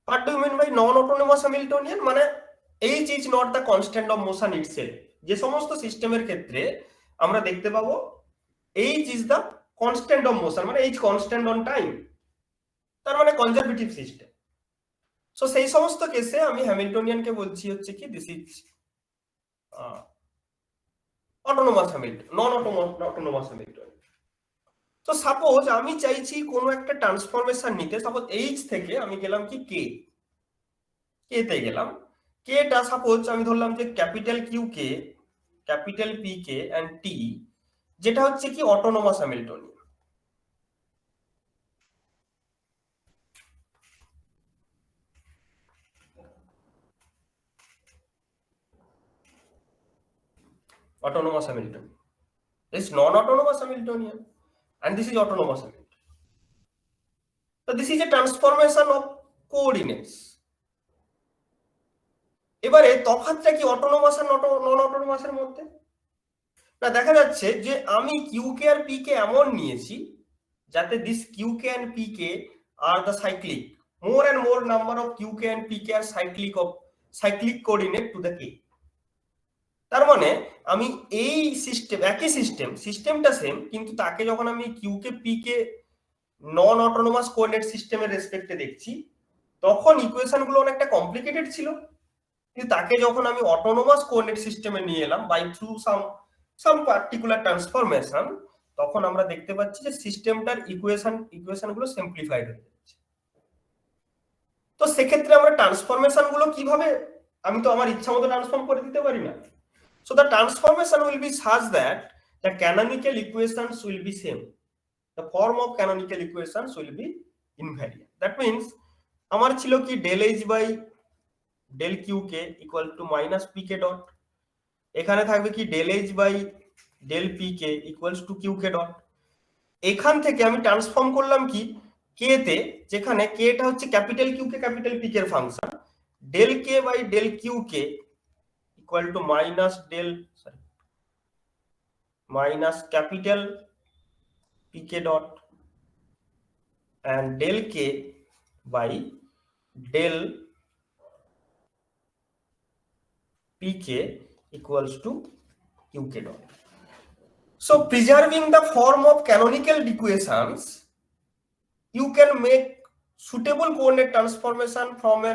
What do you mean by non-autonomous Hamiltonian? মানে H is not the constant of motion itself. যে সমস্ত সিস্টেমের ক্ষেত্রে আমরা দেখতে পাবো H is the constant of motion, মানে H constant on time, তার মানে কনজারভেটিভ সিস্টেম। সো সেই সমস্ত কেসে আমি হ্যামিল্টনিয়ানকে বলছি হচ্ছে কি this is autonomous Hamilton, non autonomous Hamilton. তো সাপোজ আমি চাইছি কোনো একটা ট্রান্সফরমেশন নিতে, সাপোজ এইচ থেকে আমি গেলাম কি কে তে গেলাম, কেটা সাপোজ আমি ধরলাম যে capital Q K, capital P K and T, যেটা হচ্ছে কি autonomous Hamiltonian. Autonomous Hamiltonian. This is non-autonomous Hamiltonian, and this is autonomous Hamiltonian. So this is a transformation of coordinates. এবারে তফাৎটা কি অটোনোমাস আর নন অটোনোমাসের মধ্যে? না, দেখা যাচ্ছে যে আমি কিউকে আর পিকে এমন নিয়েছি যাতে this Q K and P K are the cyclic, more and more number of Q K and P K are cyclic coordinate to the K. তার মানে আমি এই একই সিস্টেমটা সেম, কিন্তু তাকে যখন আমি কিউকে পিকে নন অটোনোমাস কোঅর্ডিনেট সিস্টেমের রেসপেক্টে দেখছি তখন ইকুয়েশন গুলো অনেকটা কমপ্লিকেটেড ছিল, কিন্তু তাকে যখন আমি অটোনোমাস কোঅর্ডিনেট সিস্টেমে নিয়ে এলাম by through some particular transformation, তখন আমরা দেখতে পাচ্ছি যে সিস্টেমটার ইকুয়েশনগুলো সিম্পলিফাইড হয়ে যাচ্ছে। তো সেক্ষেত্রে আমরা ট্রান্সফরমেশন গুলো কিভাবে, আমি তো আমার ইচ্ছা মতো ট্রান্সফর্ম করে দিতে পারি না। So the transformation will be such that the canonical equations will be same, the form of canonical equations will be invariant. That means আমার ছিল কি del H by del Q K equal to minus P K dot, এখানে থাকবে কি del H by del P K equals to Q K dot. এখান থেকে আমি transform করলাম কি কে তে, যেখানে কে টা হচ্ছে ক্যাপিটাল কিউ কে ক্যাপিটাল পি কে এর function, del k by del Q K equal to minus capital P K dot and del k by del pk equals to qk dot. So preserving the form of canonical equations, you can make suitable coordinate transformation from a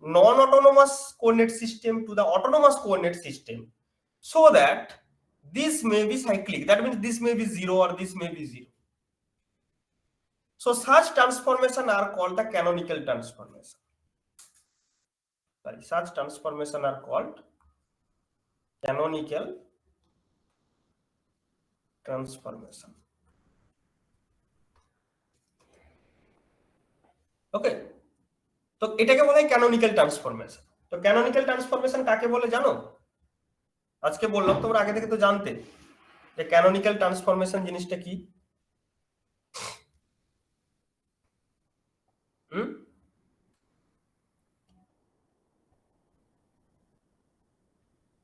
non-autonomous coordinate system to the autonomous coordinate system, so that this may be cyclic. That means this may be 0 or this may be 0. So such transformation are called the canonical transformation. Such transformation are called canonical transformation. Okay, তো এটাকে বলা হয় canonical transformation. তো canonical transformation কাকে বলে জানো? আজকে বললাম, তোমরা আগে থেকে তো জানতে যে ক্যানোনিক্যাল ট্রান্সফরমেশন জিনিসটা কি।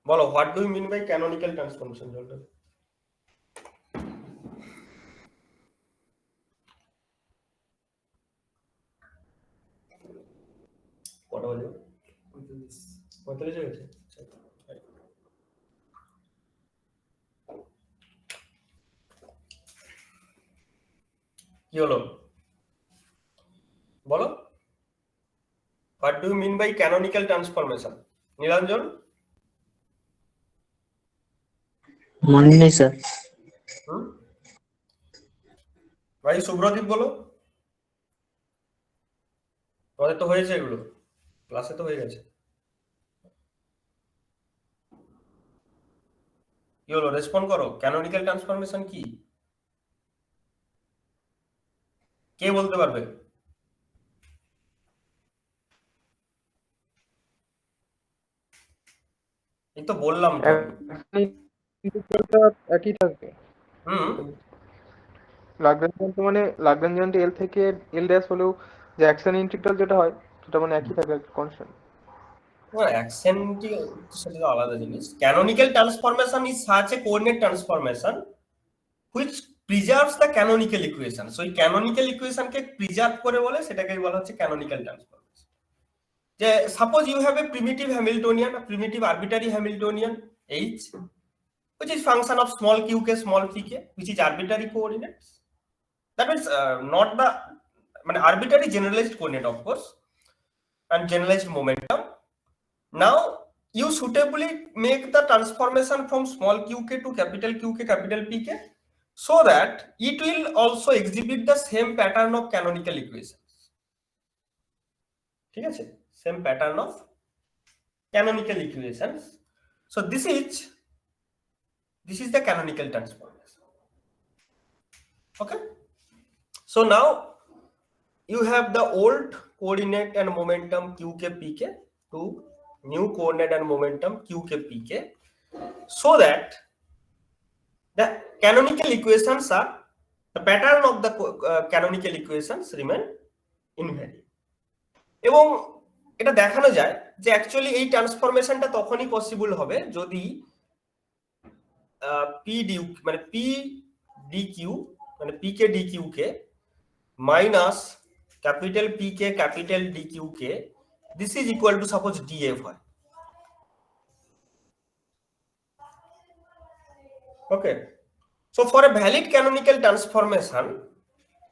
বলো, what do you mean by canonical transformation? জলটা কটা বাজে? 45 হয়ে গেছে। কি হলো বলো, what do you mean by canonical transformation? Nilanjan? মনে নেই স্যার। ভাই শুভ্রদীপ বলো, তোমাদের তো হয়েছে, এগুলো ক্লাসে তো হয়ে গেছে। কি হলো, রেসপন্ড করো। ক্যানোনিক্যাল ট্রান্সফরমেশন কি, কে বলতে পারবে? এই তো বললাম তো। ইন্টিগ্রালটা একই থাকবে। লাগরাঞ্জিয়ান তো মানে লাগরাঞ্জিয়ান এল থেকে এল ড্যাশ হলেও যে অ্যাকশন ইন্টিগ্রাল যেটা হয় সেটা মানে একই থাকে, কনস্ট্যান্ট। অ্যাকসেন্টই সেটা আলাদা জিনিস। Canonical transformation is such a coordinate transformation which preserves the canonical equation. So এই ক্যানোনিক্যাল ইকুয়েশনকে প্রিজার্ভ করে বলে, সেটাকে বলা হচ্ছে ক্যানোনিক্যাল ট্রান্সফরমেশন। যে suppose you have a primitive Hamiltonian, primitive arbitrary Hamiltonian h which is function of small q k small p k which is arbitrary coordinates. That means not the arbitrary generalized coordinate of course, and generalized momentum. Now you suitably make the transformation from small qk to capital qk capital pk, so that it will also exhibit the same pattern of canonical equations. ঠিক আছে, same pattern of canonical equations. So this is the canonical transformation. Okay, so now you have the old coordinate and momentum qk pk to new coordinate and momentum qk pk, so that the canonical equations are, the pattern of the canonical equations remain invariant. এবং এটা দেখানো যায় যে actually এই ট্রান্সফরমেশনটা তখনই possible হবে যদি p ডিউ মানে পি ডি কিউ মানে p k d q k minus capital P k capital d q k this is equal to suppose df হয়। Okay, so for a valid canonical transformation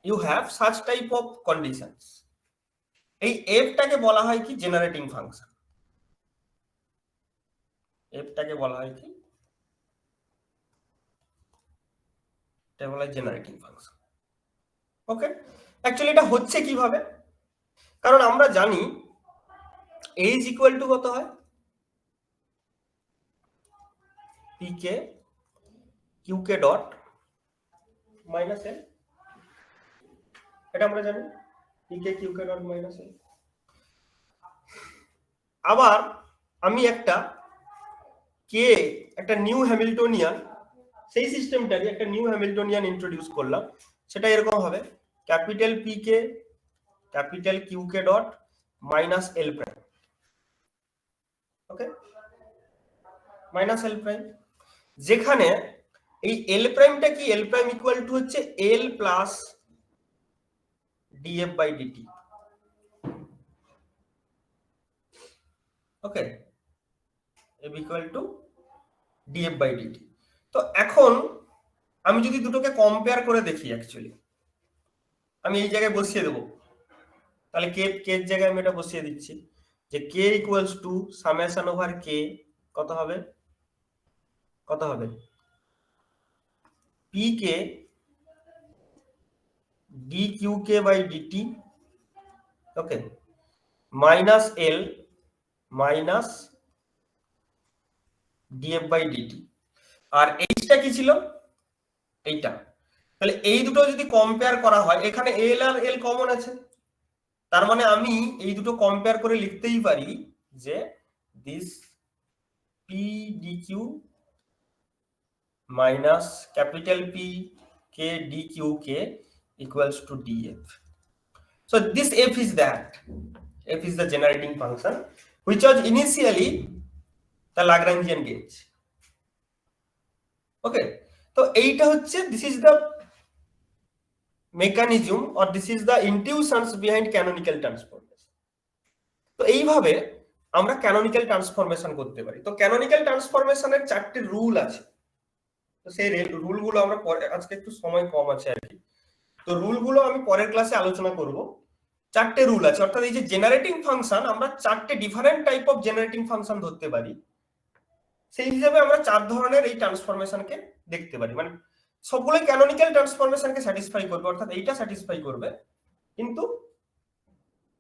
you have such type of conditions. এই f টাকে বলা হয় কি generating function, f টাকে বলা হয় কি এটা বলা হয় জেনারেটিং ফাংশন। ওকে, অ্যাকচুয়ালি এটা হচ্ছে কিভাবে, কারণ আমরা জানি a ইজ ইকুয়াল টু কত হয়, pk qk dot minus l, এটা আমরা জানি pk qk dot minus l। আবার আমি একটা নিউ হ্যামিল্টনিয়ান, সেই সিস্টেমটারই একটা নিউ হ্যামিল্টনিয়ান ইন্ট্রোডিউস করলাম, সেটা এরকম হবে capital pk capital qk dot minus l prime. Okay, minus l prime, যেখানে এই l প্রাইমটা কি, l প্রাইম ইকুয়াল টু হচ্ছে l plus df by dt। Okay, f equal to df by dt। তো এখন আমি যদি দুটোকে কম্পেয়ার করে দেখি, অ্যাকচুয়ালি আমি এই জায়গায় বসিয়ে দেবো, তাহলে কে এর জায়গায় আমি এটা বসিয়ে দিচ্ছি যে k equals to summation over k কত হবে, কত হবে pk dqk by dt, okay, minus l minus df by dt। আর এইটা কি ছিল, এইটা, তাহলে এই দুটো যদি কম্পেয়ার করা হয়, এখানে l আর l কমন আছে, তার মানে আমি এই দুটো কম্পেয়ার করে লিখতেই পারি যে this p dq minus capital p k dqk equals to df. So this f is that, f is the generating function which was initially the Lagrangian gauge. Okay, তো এইটা হচ্ছে this is the mechanism or this is the intuitions behind canonical transformation. তো এইভাবে আমরা canonical transformation করতে পারি। তো canonical ট্রান্সফরমেশনের 4টি রুল আছে, তো সেই রুলগুলো আমরা পরে, আজকে একটু সময় কম আছে আর কি, তো রুলগুলো আমি পরের ক্লাসে আলোচনা করব। 4টে রুল আছে, অর্থাৎ এই যে জেনারেটিং ফাংশন, আমরা 4টে different type of generating function ধরতে পারি, সেই হিসাবে আমরা 4 ধরনের এই ট্রান্সফরমেশনকে দেখতে পারি। মানে সবগুলোই ক্যানোনিক্যাল ট্রান্সফরমেশনকে স্যাটিসফাই করবে, অর্থাৎ এইটা স্যাটিসফাই করবে, কিন্তু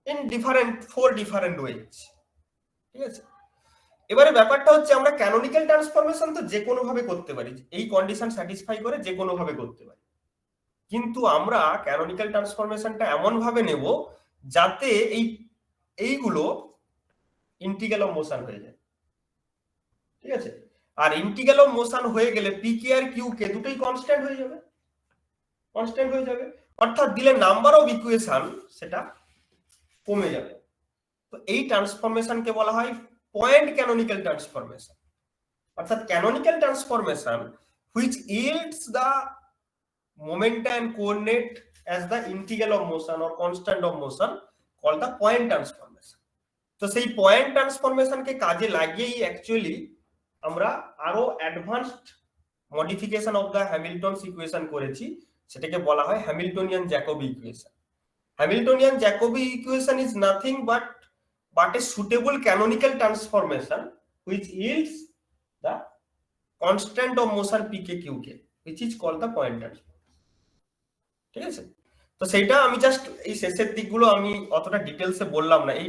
ইন ডিফারেন্ট 4 ডিফারেন্ট ওয়েজ। ঠিক আছে, এবারে ব্যাপারটা হচ্ছে আমরা ক্যানোনিক্যাল ট্রান্সফরমেশন তো যে কোনো ভাবে করতে পারি, এই কন্ডিশন স্যাটিসফাই করে যে কোনো ভাবে করতে পারি, কিন্তু আমরা ক্যানোনিক্যাল ট্রান্সফরমেশনটা এমন ভাবে নেব যাতে এইগুলো ইন্টিগ্রাল অফ মোশন হয়ে যায়। ঠিক আছে, আর ইন্টিগ্রাল অফ মোশন হয়ে গেলে পিকে আর কিউকে দুটোই কনস্ট্যান্ট হয়ে যাবে, কনস্ট্যান্ট হয়ে যাবে, অর্থাৎ দিলে নাম্বার অফ ইকুয়েশন সেটা কমে যাবে। তো এই ট্রান্সফরমেশনকে বলা হয় পয়েন্ট ক্যানোনিক্যাল ট্রান্সফরমেশন, অর্থাৎ canonical transformation which yields the moment and coordinate as the integral of motion or constant of motion called the point transformation. তো সেই পয়েন্ট ট্রান্সফরমেশনকে কাজে লাগিয়েই অ্যাকচুয়ালি আমরা আরো advanced modification of the Hamilton's equation করেছি, সেটাকে বলা হয় Hamiltonian Jacobi equation. Hamiltonian Jacobi equation is nothing but a suitable canonical transformation which yields the constant of motion pk qk which is called the point transformation. ঠিক আছে, তো সেইটা আমি just এই শেষের দিকগুলো আমি অতটা ডিটেলসে বললাম না, এই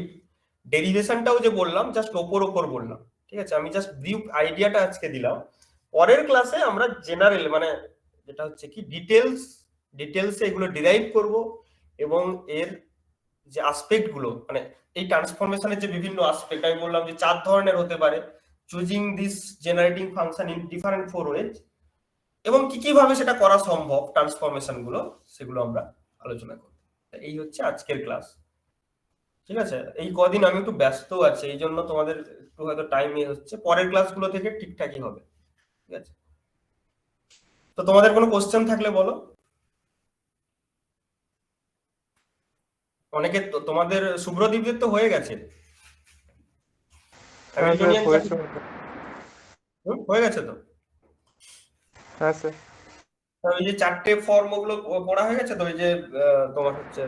ডেরিভেশনটাও যে বললাম জাস্ট ওপর বললাম। ঠিক আছে, আমি জাস্ট ব্রিফ আইডিয়াটা আজকে দিলাম। পরের ক্লাসে আমরা জেনারেল মানে যেটা হচ্ছে কি ডিটেলসে এগুলো ডিরাইভ করব, এবং এর যে অ্যাসপেক্ট গুলো, মানে এই ট্রান্সফরমেশনের যে বিভিন্ন অ্যাসপেক্ট আমি বললাম যে 4 ধরনের হতে পারে, choosing this generating function in different 4 ways, এবং কি ভাবে সেটা করা সম্ভব ট্রান্সফরমেশন গুলো, সেগুলো আমরা আলোচনা করব। এই হচ্ছে আজকের ক্লাস। ঠিক আছে, এই কদিন আমি একটু ব্যস্ত আছি, এই জন্য তোমাদের একটু হয়তো টাইম হচ্ছে, পরের ক্লাসগুলো থেকে ঠিকঠাকই হবে। ঠিক আছে, তো তোমাদের কোনো কোশ্চেন থাকলে বলো। অনেকে তোমাদের শুভ্রদীপদের তো হয়ে গেছে, হয়ে গেছে তো? হ্যাঁ স্যার, ওই যে 4টে ফর্ম ওগুলো পড়া হয়ে গেছে তো? ওই যে তোমার হচ্ছে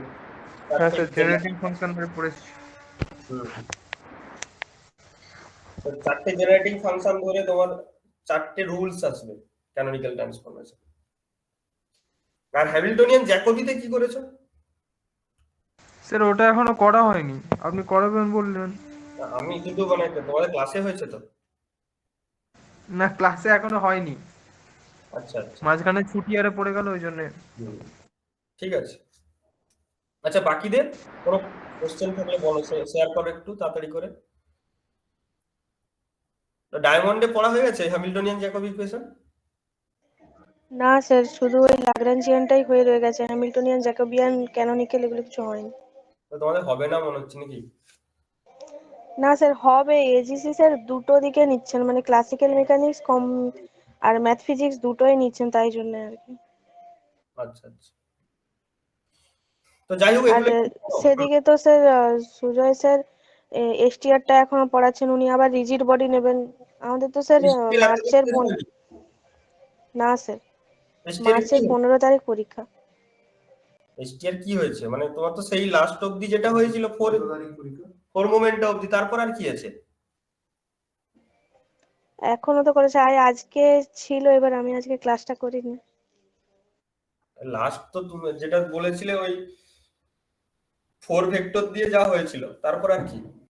হ্যাঁ স্যার, জেনারেটিং ফাংশন পড়েছি। 4টে জেনারেটিং ফাংশন ধরে তোমার 4টে রুলস আসবে ক্যানোনিক্যাল ট্রান্সফরমেশন। আর হ্যামিল্টনিয়ান জ্যাকোবিতে কি করেছো? স্যার ওটা এখনো করা হয়নি, আপনি করাবেন বললেন। আমি কিন্তু মানে তোমাদের ক্লাসে হয়েছে তো? না, ক্লাসে এখনো হয়নি, আচ্ছা আচ্ছা, মাঝখানে ছুটি আরে পড়ে গেল ওই জন্য। হুম, ঠিক আছে। আচ্ছা, বাকিদের কোনো কোশ্চেন থাকলে বলো, শেয়ার করো একটু তাড়াতাড়ি করে। ডায়মন্ডে পড়া হয়ে গেছে হ্যামিল্টনিয়ান জ্যাকব ইকুয়েশন? না স্যার, শুধু ওই ল্যাগ্রাঞ্জিয়ানটাই হয়ে রয়ে গেছে, হ্যামিল্টনিয়ান জ্যাকোবিয়ান ক্যানোনিক্যাল এগুলো কিছু হয়নি। তো তোমাদের হবে না মনে হচ্ছে নাকি? না স্যার, হবে। এজিসি স্যার দুটো দিকে নিচ্ছেন, মানে ক্লাসিক্যাল মেকানিক্স কম আর ম্যাথ ফিজিক্স দুটোই নিচ্ছেন, তাই জন্য আর কি। আচ্ছা আচ্ছা, তো যাই হোক আর এগুলো একটু করো। সেদিকে তো স্যার সুজয় স্যার এসটিআরটা এখনো পড়াচ্ছেন, উনি আবার রিজিড বডি নেবেন। আমাদের তো স্যার STL এত মার্চের বছর হয়নি? না স্যার, STL কি মার্চের 15 তারিখ পরীক্ষা। STL কি হয়েছে মানে তোমার তো সেই লাস্ট অবধি যেটা হয়েছিল ফোর মোমেন্ট অবধি, তারপর আর কি আছে? এখনো তো করেছে, আজকে ছিল, এবার আমি আজকে ক্লাসটা করিনি। লাস্ট তো তুমি যেটা বলেছিলে ওই ফোর ভেক্টর দিয়ে যা হয়েছিল, তারপর আর কি?